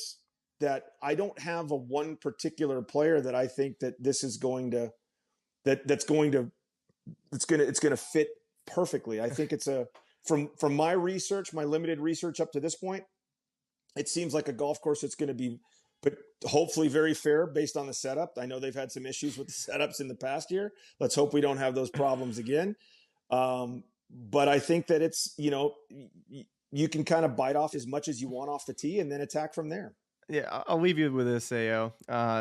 that I don't have a one particular player that I think that this is going to, it's going to fit perfectly. I think it's from my research, my limited research up to this point, it seems like a golf course that's going to be, but hopefully very fair based on the setup. I know they've had some issues with the setups in the past year. Let's hope we don't have those problems again. But I think that it's, you can kind of bite off as much as you want off the tee and then attack from there. Yeah, I'll leave you with this, AO.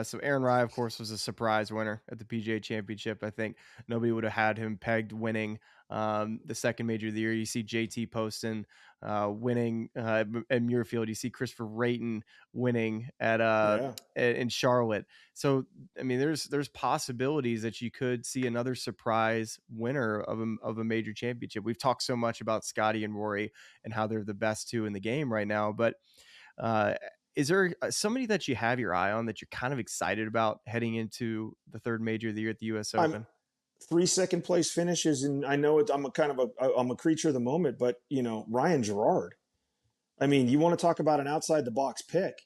So Aaron Rai, of course, was a surprise winner at the PGA Championship. I think nobody would have had him pegged winning the second major of the year. You see JT Poston winning at Muirfield. You see Christopher Rayton winning in Charlotte. So, I mean, there's possibilities that you could see another surprise winner of a major championship. We've talked so much about Scottie and Rory and how they're the best two in the game right now, but is there somebody that you have your eye on that you're kind of excited about heading into the third major of the year at the U.S. Open? 3 second place finishes, and I know I'm a creature of the moment, but Ryan Gerard. I mean, you want to talk about an outside the box pick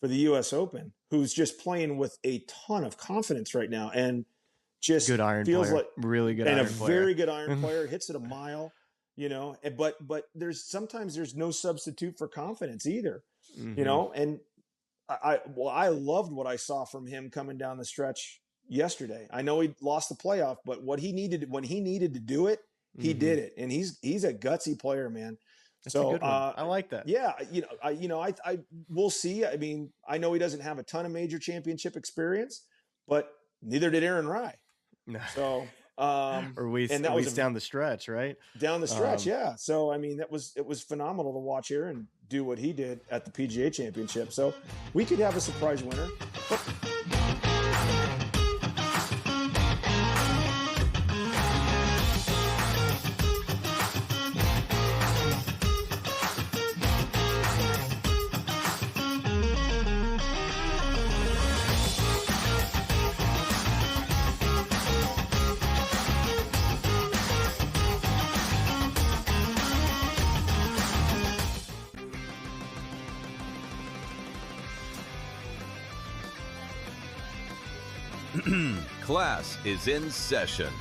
for the U.S. Open, who's just playing with a ton of confidence right now, and just good iron feels player. like really good and iron a player. very good iron player. Hits it a mile, But there's no substitute for confidence either. And I loved what I saw from him coming down the stretch yesterday. I know he lost the playoff, but when he needed to do it, he did it. And he's a gutsy player, man. That's a good one. I like that. Yeah. I we'll see. I mean, I know he doesn't have a ton of major championship experience, but neither did Aaron Rai. No. So, or at least down the stretch, right? Down the stretch, yeah. So I mean, it was phenomenal to watch Aaron do what he did at the PGA Championship. So we could have a surprise winner. Class is in session.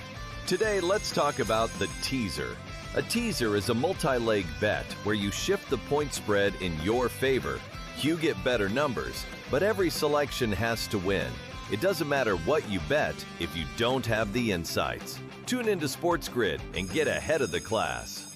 Today, let's talk about the teaser. A teaser is a multi-leg bet where you shift the point spread in your favor. You get better numbers, but every selection has to win. It doesn't matter what you bet if you don't have the insights. Tune into SportsGrid and get ahead of the class.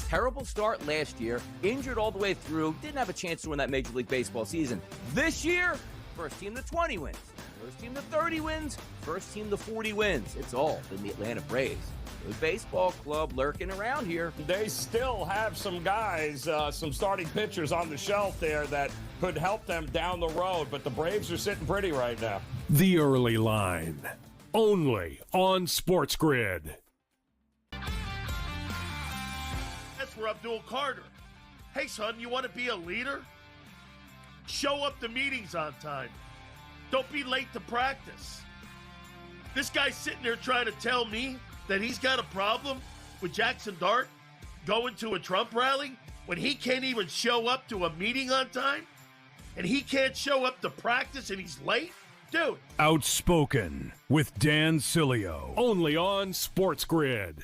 Terrible start last year, injured all the way through, didn't have a chance to win that Major League Baseball season. This year, first team to 20 wins, first team to 30 wins, first team to 40 wins. It's all in the Atlanta Braves. Good baseball club lurking around here. They still have some guys, some starting pitchers on the shelf there that could help them down the road, but the Braves are sitting pretty right now. The early line, only on SportsGrid. For Abdul Carter. Hey, son, you want to be a leader? Show up to meetings on time. Don't be late to practice. This guy's sitting there trying to tell me that he's got a problem with Jackson Dart going to a Trump rally when he can't even show up to a meeting on time? And he can't show up to practice and he's late? Dude. Outspoken with Dan Cilio, only on SportsGrid.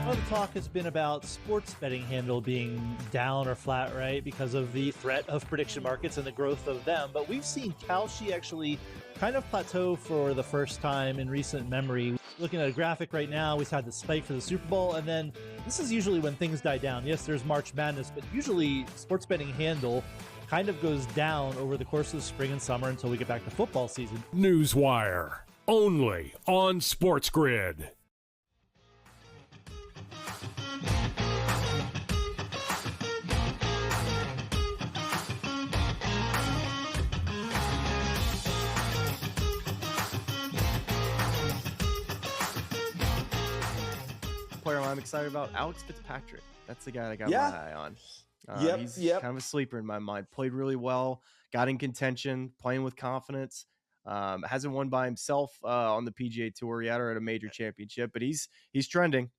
Well, the talk has been about sports betting handle being down or flat, right, because of the threat of prediction markets and the growth of them. But we've seen Kalshi actually kind of plateau for the first time in recent memory. Looking at a graphic right now, we've had the spike for the Super Bowl, and then this is usually when things die down. Yes, there's March Madness, but usually sports betting handle kind of goes down over the course of the spring and summer until we get back to football season. Newswire, only on SportsGrid. player I'm excited about, Alex Fitzpatrick. That's the guy I got Yeah. my eye on. He's Yep. kind of a sleeper in my mind. Played really well, got in contention, playing with confidence. Hasn't won by himself on the PGA Tour yet or at a major championship, but he's trending.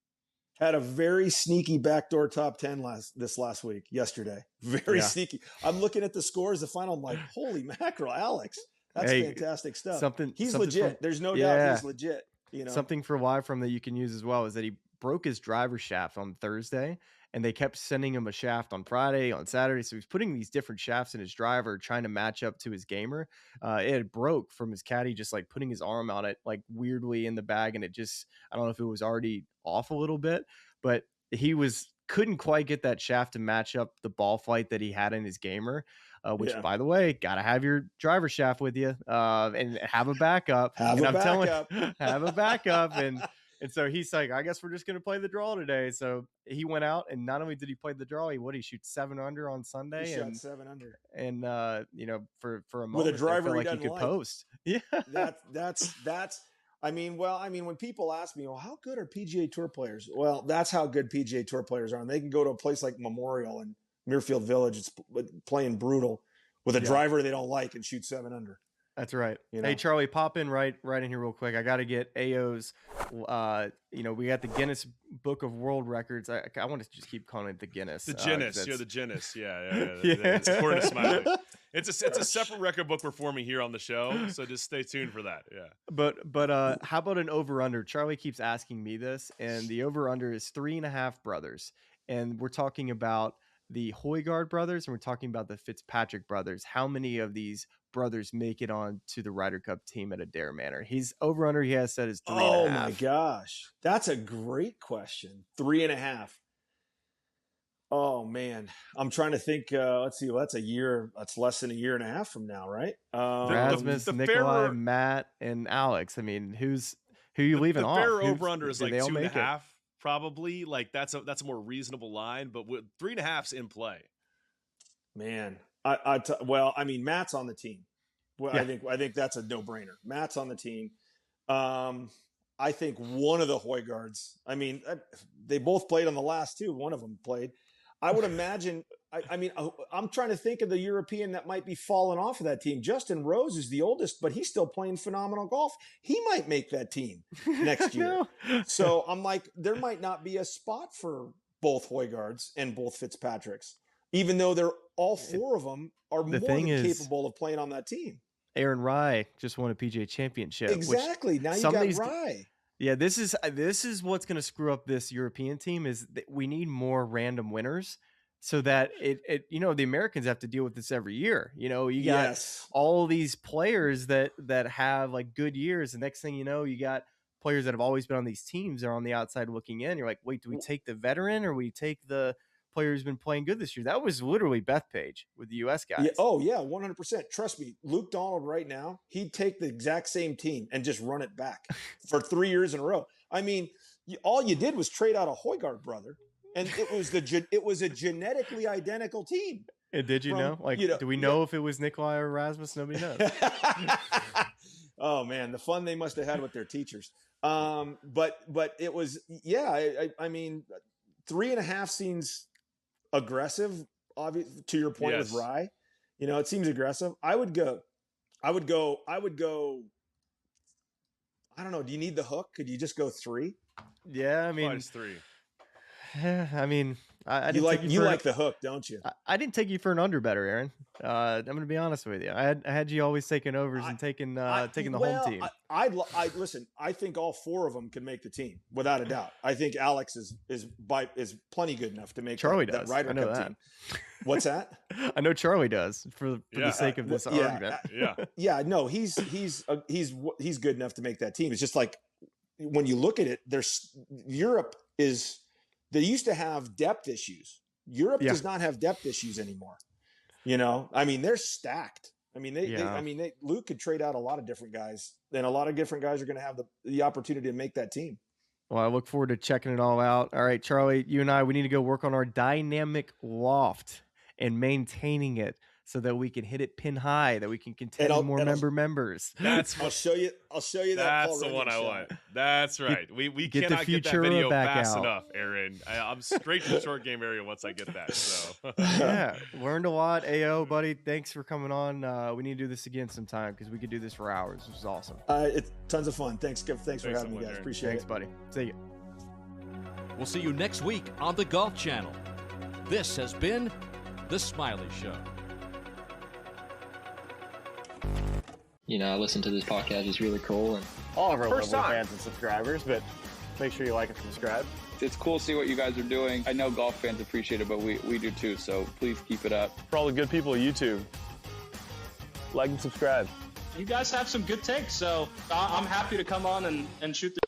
Had a very sneaky backdoor top 10 last week, yesterday. Very sneaky. I'm looking at the scores, the final. I'm like, holy mackerel, Alex. That's fantastic stuff. He's legit. There's no doubt he's legit. You know, something for live from that you can use as well is that he broke his driver shaft on Thursday, and they kept sending him a shaft on Friday, on Saturday. So he's putting these different shafts in his driver, trying to match up to his gamer. It had broke from his caddy, just like putting his arm on it, like weirdly in the bag. And it just, I don't know if it was already off a little bit, but he couldn't quite get that shaft to match up the ball flight that he had in his gamer, which by the way, got to have your driver shaft with you and have a backup. Have a backup. And so he's like, I guess we're just going to play the draw today. So he went out, and not only did he play the draw, he shoot 7 under on Sunday. He shot 7 under. And, for a moment, with a driver like he could post. Yeah. That's, I mean, when people ask me, well, how good are PGA Tour players? Well, that's how good PGA Tour players are. And they can go to a place like Memorial and Muirfield Village. It's playing brutal with a driver they don't like and shoot 7 under. That's right. You know? Hey, Charlie, pop in right in here real quick. I got to get AO's, we got the Guinness Book of World Records. I want to just keep calling it the Guinness. The Guinness. You're the Guinness. Yeah. It's according to Smylie. It's a separate record book we're forming here on the show. So just stay tuned for that. Yeah. But how about an over-under? Charlie keeps asking me this, and the over-under is 3.5 brothers. And we're talking about the Højgaard brothers, and we're talking about the Fitzpatrick brothers. How many of these brothers make it on to the Ryder Cup team at Adair Manor? He's over under, he has said, is 3.5. Oh my gosh. That's a great question. 3.5. Oh man. I'm trying to think. Let's see. Well, that's less than a year and a half from now, right? Rasmus, Nikolai, Matt, and Alex. I mean, who you leaving off? The fair over under is like 2.5. Probably, like that's a more reasonable line, but with 3.5's in play. Man, Matt's on the team. Well, yeah. I think that's a no-brainer. Matt's on the team. I think one of the Højgaards. I mean, they both played on the last two. One of them played. I would imagine. I'm trying to think of the European that might be falling off of that team. Justin Rose is the oldest, but he's still playing phenomenal golf. He might make that team next year. So I'm like, there might not be a spot for both Højgaards and both Fitzpatricks, even though they're all four of them are more than capable of playing on that team. Aaron Rai just won a PGA championship. Exactly. Now you got Rai. Yeah, this is what's going to screw up this European team is that we need more random winners. So that it the Americans have to deal with this every year. You got all these players that have like good years. The next thing you know, you got players that have always been on these teams are on the outside looking in. You're like, wait, do we take the veteran or we take the player who's been playing good this year? That was literally Bethpage with the U.S. guys. Yeah. Oh yeah, 100%. Trust me, Luke Donald right now, he'd take the exact same team and just run it back for 3 years in a row. I mean, all you did was trade out a Højgaard brother. And it was a genetically identical team. And did you know? Like, do we know if it was Nikolai or Rasmus? Nobody knows. Oh man, the fun they must have had with their teachers. But it was, I mean, 3.5 seems aggressive. Obvious to your point with Rai, it seems aggressive. I would go. I don't know. Do you need the hook? Could you just go 3? Yeah, I mean, 3. I mean, I you like the hook, don't you? I didn't take you for an under better, Aaron. I'm going to be honest with you. I had you always taking overs and taking the home team. I listen. I think all 4 of them can make the team without a doubt. I think Alex is plenty good enough to make Charlie that does. Ryder Cup team. What's that? I know Charlie does for the sake of this argument. Yeah. No, he's good enough to make that team. It's just like when you look at it, Europe is. They used to have depth issues. Europe does not have depth issues anymore. I mean, they're stacked. I mean, Luke could trade out a lot of different guys, and a lot of different guys are going to have the opportunity to make that team. Well, I look forward to checking it all out. All right, Charlie, you and I, we need to go work on our dynamic loft and maintaining it so that we can hit it pin high, that we can continue more members. I'll show you that. That's the one I want. That's right. We cannot get that video fast enough, Aaron. I'm straight to the short game area once I get that. So yeah, learned a lot. AO, buddy, thanks for coming on. We need to do this again sometime because we could do this for hours, which is awesome. It's tons of fun. Thanks for having me, guys. Aaron. Appreciate it. Thanks, buddy. See you. We'll see you next week on the Golf Channel. This has been The Smylie Show. You know, I listen to this podcast. It's really cool. And all of our lovely fans and subscribers, but make sure you like and subscribe. It's cool to see what you guys are doing. I know golf fans appreciate it, but we do too, so please keep it up. For all the good people at YouTube, like and subscribe. You guys have some good takes, so I'm happy to come on and shoot the